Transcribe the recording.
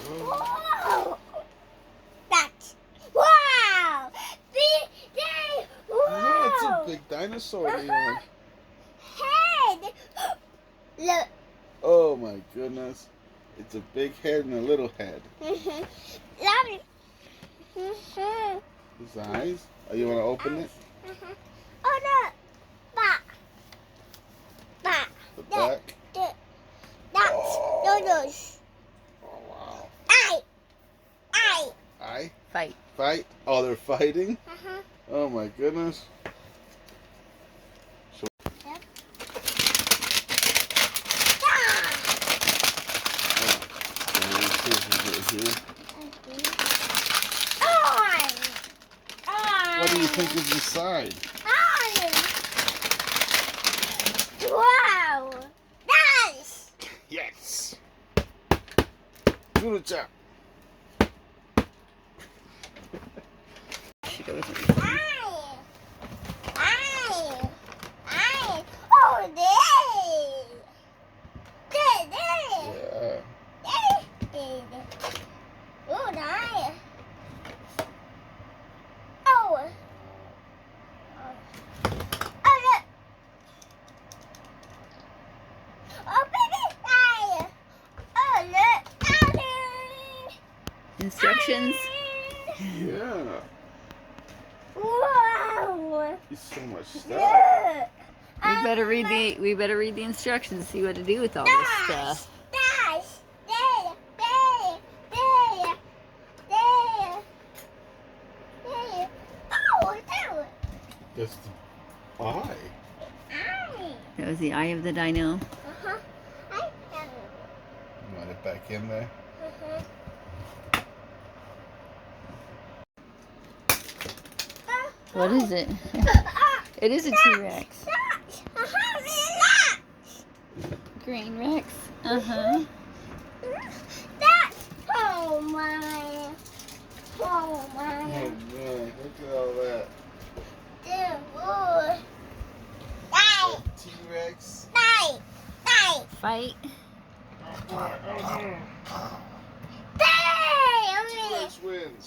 Whoa! That's wow! Wow! That's a big dinosaur, Leon. Head. Look. Oh my goodness! It's a big head and a little head. Love it. His eyes. Oh, you want to open it? Oh no! Back. Back. The back. That's noodles. Oh wow! Eye. Fight. Fight? Oh, they're fighting? Oh my goodness! What do you think is inside? Wow! Nice! Yes! Doodle chop. She goes. Oh, there! Yeah. Oh, nice! Oh! Oh, look! Oh, baby! Oh, look! Instructions. Yeah. Wow! There's so much stuff. Look! We better read the instructions and see what to do with all this stuff. That's the eye. That was the eye of the dino. You want it back in there? What is it? It is a T-Rex. Green Rex. Uh-huh. Oh my. Oh my. Oh man, look at all that. T-Rex. Fight. T-Rex wins.